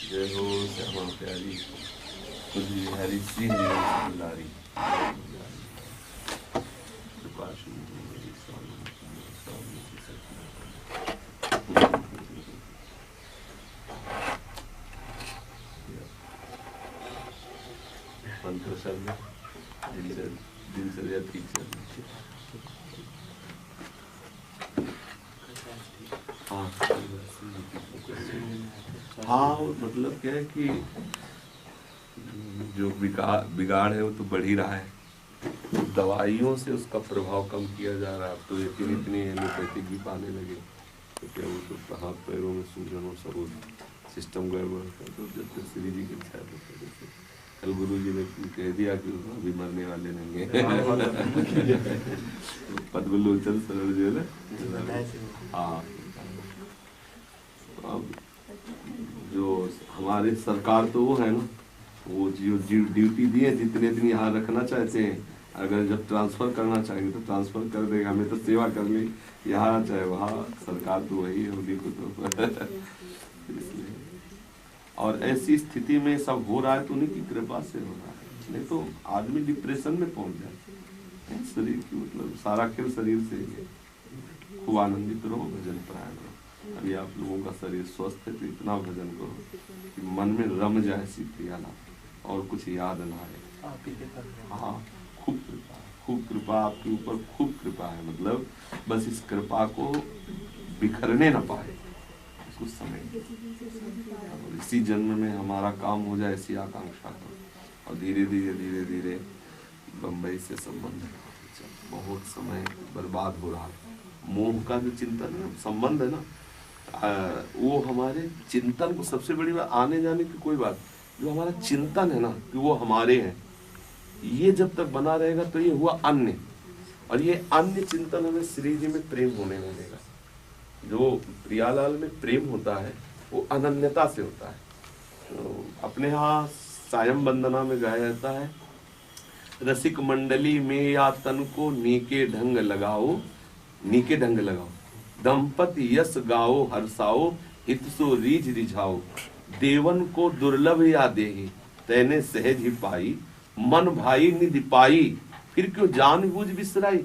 जय हो श्यामा प्यारी तुझी हरी सिंह दुलारी कृपा सिंधु मेरी स्वामी की सखी। मंत्र शब्द दिनचर्या ठीक चल रही है। हाँ मतलब क्या है कि जो बिगाड़ है वो तो बढ़ ही रहा है। दवाइयों से उसका प्रभाव कम किया जा रहा है। अब तो इतनी एलोपैथिक भी पाने लगे तो क्या वो तो हाथ पैरों में सूजन और सब सिस्टम गड़बड़ है। तो जब तक श्री जी की इच्छा है जैसे कल गुरु जी ने कह दिया कि अभी मरने वाले नहीं है पद्मलोचन सरल जो है ना। हाँ अब जो हमारे सरकार तो वो है ना, वो जो ड्यूटी दी है जितने दिन यहाँ रखना चाहते हैं, अगर जब ट्रांसफर करना चाहेंगे तो ट्रांसफर कर देगा। हमें तो सेवा कर ली यहाँ चाहे वहाँ, सरकार तो वही है उन्हीं को तो इसलिए। और ऐसी स्थिति में सब हो रहा है तो उन्हीं की कृपा से हो रहा है, नहीं तो आदमी डिप्रेशन में पहुंच जाए। शरीर की मतलब सारा खेल शरीर से ही। खूब आनंदित रहो, भजन परायण रहो। अभी आप लोगों का शरीर स्वस्थ है तो इतना भजन करो कि मन में रम जाए सी प्रियाला और कुछ याद ना आए। हाँ खूब कृपा आपके ऊपर, खूब कृपा है। मतलब बस इस कृपा को बिखरने ना पाए उसको समय। और इसी जन्म में हमारा काम हो जाए ऐसी आकांक्षा करो। और धीरे धीरे बम्बई से संबंध बहुत समय बर्बाद हो रहा है। मोह का जो चिंतन है, संबंध है ना, वो हमारे चिंतन को सबसे बड़ी बात, आने जाने की कोई बात, जो हमारा चिंतन है ना कि वो हमारे हैं, ये जब तक बना रहेगा तो ये हुआ अन्य। और ये अन्य चिंतन हमें श्री जी में प्रेम होने लगेगा। जो प्रियालाल में प्रेम होता है वो अनन्यता से होता है। तो अपने यहाँ सायं वंदना में गाया जाता है, रसिक मंडली में या तन को नीके ढंग लगाओ, नीके ढंग लगाओ, दंपति यश गाओ हर्षाओ, हितसो रीझ रिझाओ, देवन को दुर्लभ या देहि तैने सहज ही पाई, मन भाई निधि पाई फिर क्यों जान बूझ बिसराई।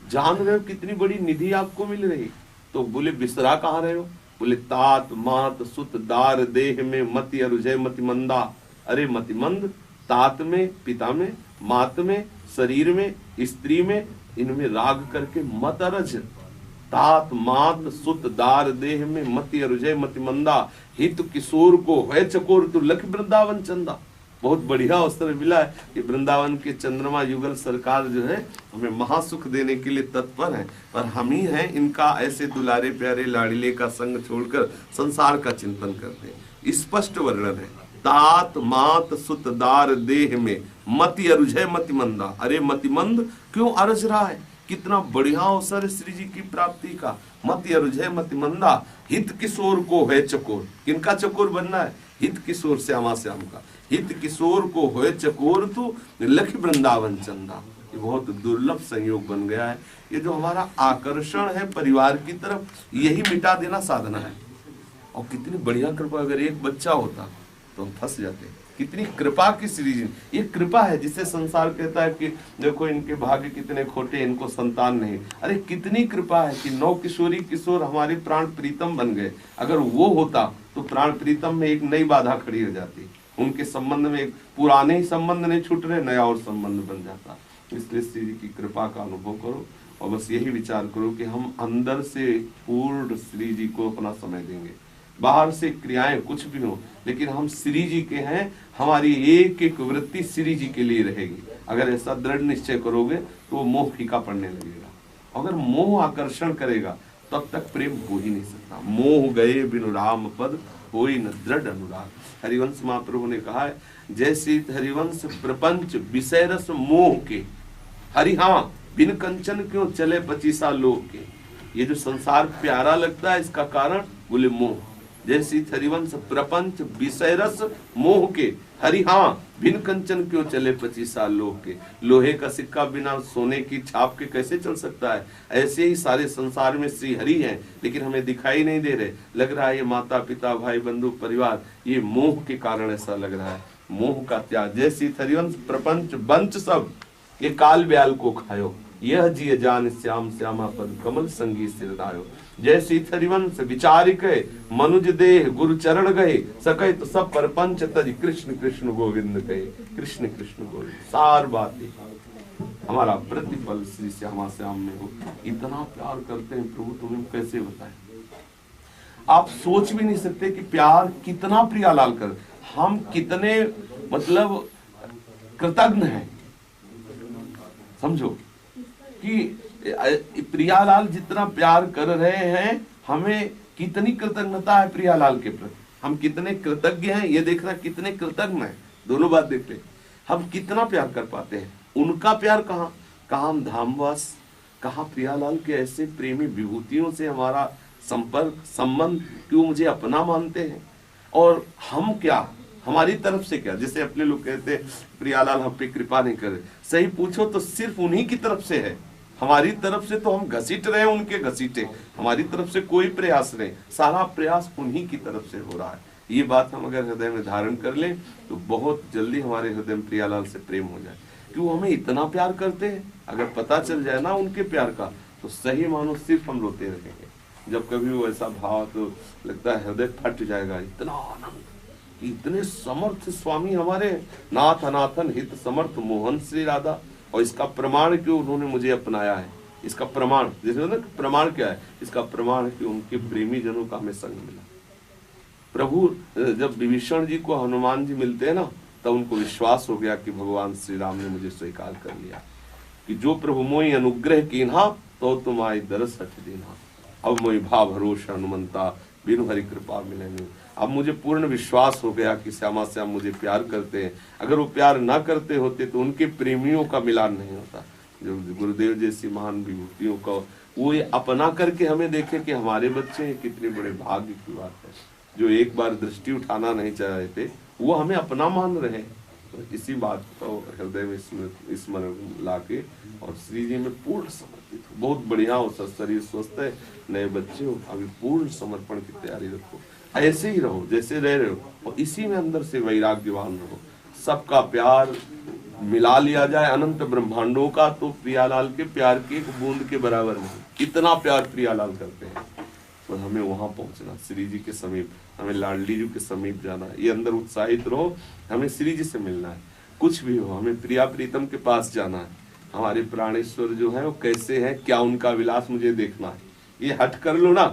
जान रहे हो कितनी बड़ी निधि आपको मिल रही, तो बोले बिसरा कहाँ रहे हो। बोले तात मात सुत दार देह में मति अरुजय मति मंदा। अरे मतिमंद तात में, पिता में, मात में, शरीर में, स्त्री में, इनमें राग करके मत अरज। तात मात सुत दार देह में मति अरुजय मति मंदा, हित किशोर को है चकोर तू लख वृंदावन चंदा। बहुत बढ़िया अवसर मिला है कि वृंदावन के चंद्रमा युगल सरकार जो है हमें महासुख देने के लिए तत्पर है, पर हम ही हैं इनका ऐसे दुलारे प्यारे लाडले का संग छोड़कर संसार का चिंतन करते हैं। स्पष्ट वर्णन है, तात मात सुत दार देह में मति अरुझय मति मंदा। अरे मतिमंद क्यों अरज रहा है, कितना बढ़िया अवसर है श्री जी की प्राप्ति का। मति अरुझय मति मंदा, हित किशोर को है चकोर। किनका चकोर बनना है, हित किशोर श्यामा श्याम का। हित किशोर को होए चकोर तो लख वृंदावन चंदा। ये बहुत दुर्लभ संयोग बन गया है। ये जो हमारा आकर्षण है परिवार की तरफ, यही मिटा देना साधना है। और कितनी बढ़िया कृपा, अगर एक बच्चा होता तो हम फंस जाते। कितनी कृपा की श्री जी, ये कृपा है जिसे संसार कहता है कि देखो इनके भाग्य कितने खोटे, इनको संतान नहीं। अरे कितनी कृपा है कि 9 किशोरी किशोर हमारे प्राण प्रीतम बन गए। अगर वो होता तो प्राण प्रीतम में एक नई बाधा खड़ी हो जाती, उनके संबंध में एक पुराने ही संबंध नहीं छूट रहे, नया और संबंध बन जाता। इसलिए श्री जी की कृपा का अनुभव करो और बस यही विचार करो कि हम अंदर से पूर्ण श्री जी को अपना समय देंगे। बाहर से क्रियाएं कुछ भी हो, लेकिन हम श्री जी के हैं। हमारी एक एक वृत्ति श्री जी के लिए रहेगी। अगर ऐसा दृढ़ निश्चय करोगे तो मोह फीका पड़ने लगेगा। अगर मोह आकर्षण करेगा तब तक प्रेम हो ही नहीं सकता। मोह गए बिनु राम पद कोई न दृढ़ अनुराग। हरिवंश महाप्रभु ने कहा है, जैसे हरिवंश प्रपंच विषय रस मोह के, हरि हाँ बिन कंचन क्यों चले 25 लोग के। ये जो संसार प्यारा लगता है इसका कारण बोले मोह। जैसी थरिवंश प्रपंच विषय रस मोह के, हरि हाँ बिन कंचन क्यों चले 25 साल लोह के। लोहे का सिक्का बिना सोने की छाप के कैसे चल सकता है, ऐसे ही सारे संसार में श्री हरि हैं, लेकिन हमें दिखाई नहीं दे रहे। लग रहा है ये माता पिता भाई बंधु परिवार, ये मोह के कारण ऐसा लग रहा है। मोह का त्याग, जैसी थरिवंश प्रपंच बंच सब, ये काल ब्याल को खायो, यह जिय जान श्याम श्यामा पद कमल संगी सिर रायो। जैसी थरिवंश विचारिक मनुज देह गुरु चरण गए, सके तो सब परपंच तज कृष्ण कृष्ण गोविंद कहे। कृष्ण कृष्ण गोविंद सार बातें हमारा प्रतिपल श्री श्यामा श्याम में हो। इतना प्यार करते हैं प्रभु, तुम्हें कैसे बताएं। आप सोच भी नहीं सकते कि प्यार कितना प्रियालाल कर, हम कितने मतलब कृतज्ञ हैं। समझो कि प्रियालाल जितना प्यार कर रहे हैं, हमें कितनी कृतज्ञता है प्रियालाल के प्रति, हम कितने कृतज्ञ हैं, ये देखना कितने कृतज्ञ हैं। दोनों बात देख ले, हम कितना प्यार कर पाते हैं। उनका प्यार कहाँ कहाँ हम धामवास, कहाँ प्रियालाल के ऐसे प्रेमी विभूतियों से हमारा संपर्क संबंध, क्यों मुझे अपना मानते हैं। और हम क्या, हमारी तरफ से क्या, जैसे अपने लोग कहते हैं प्रियालाल हम पे कृपा नहीं करे, सही पूछो तो सिर्फ उन्हीं की तरफ से है। हमारी तरफ से तो हम घसीट रहे हैं उनके घसीटे, हमारी तरफ से कोई प्रयास नहीं, सारा प्रयास उन्हीं की तरफ से हो रहा है। ये बात हम अगर हृदय में धारण कर लें तो बहुत जल्दी हमारे हृदय में प्रियालाल से प्रेम हो जाए, कि वो हमें इतना प्यार करते हैं। अगर पता चल जाए ना उनके प्यार का, तो सही मानो सिर्फ हम रोते रहेंगे। जब कभी वो ऐसा भाव, तो लगता है हृदय फट जाएगा। इतना आनंद, इतने समर्थ स्वामी हमारे, नाथ अनाथन हित समर्थ मोहन श्री राधा। और इसका प्रमाण क्यों उन्होंने मुझे अपनाया है, इसका प्रमाण, जैसे ना प्रमाण क्या है, इसका प्रमाण है कि उनके प्रेमी जनों का हमें संग मिला। प्रभु जब विभीषण जी को हनुमान जी मिलते हैं ना, तब उनको विश्वास हो गया कि भगवान श्री राम ने मुझे स्वीकार कर लिया, कि जो प्रभु मोहि अनुग्रह कीन्हा तो तुम आई दरस हठ देना। अब मोहि भाव भरोसा हनुमंता बिनु हरि कृपा मिले। अब मुझे पूर्ण विश्वास हो गया कि श्यामा श्याम मुझे प्यार करते हैं। अगर वो प्यार ना करते होते तो उनके प्रेमियों का मिलान नहीं होता। जो गुरुदेव जैसी महान विभूतियों का वो ये अपना करके हमें देखे कि हमारे बच्चे हैं, कितने बड़े भाग्य की बात है। जो एक बार दृष्टि उठाना नहीं चाह रहे थे, वो हमें अपना मान रहे हैं। तो इसी बात को हृदय में स्मरण लाके और श्री जी में पूर्ण समर्पित हो। बहुत बढ़िया हो, शरीर स्वस्थ है, नए बच्चे हो, अभी पूर्ण समर्पण की तैयारी रखो। ऐसे ही रहो जैसे रह रहे हो, और इसी में अंदर से वैराग्यवान रहो। सबका प्यार मिला लिया जाए अनंत ब्रह्मांडों का, तो प्रियालाल के प्यार के एक बूंद के बराबर नहीं। कितना प्यार प्रियालाल करते हैं, तो हमें वहां पहुंचना, श्री जी के समीप, हमें लाडली जी के समीप जाना है। ये अंदर उत्साहित रहो, हमें श्री जी से मिलना है। कुछ भी हो, हमें प्रिया प्रीतम के पास जाना है। हमारे प्राणेश्वर जो है वो कैसे है, क्या उनका विलास मुझे देखना है। ये हट कर लो ना,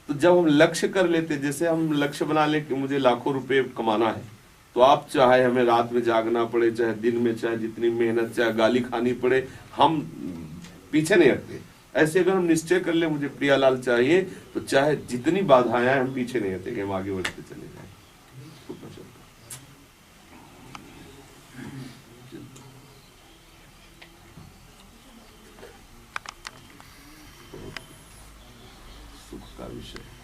तो जब हम लक्ष्य कर लेते, जैसे हम लक्ष्य बना ले कि मुझे लाखों रुपए कमाना है, तो आप चाहे हमें रात में जागना पड़े, चाहे दिन में, चाहे जितनी मेहनत, चाहे गाली खानी पड़े, हम पीछे नहीं हटते। ऐसे अगर हम निश्चय कर ले मुझे प्रियालाल चाहिए, तो चाहे जितनी बाधाएं आए हम पीछे नहीं हटेंगे, हम आगे बढ़ते चले जाएंगे। सुख का विषय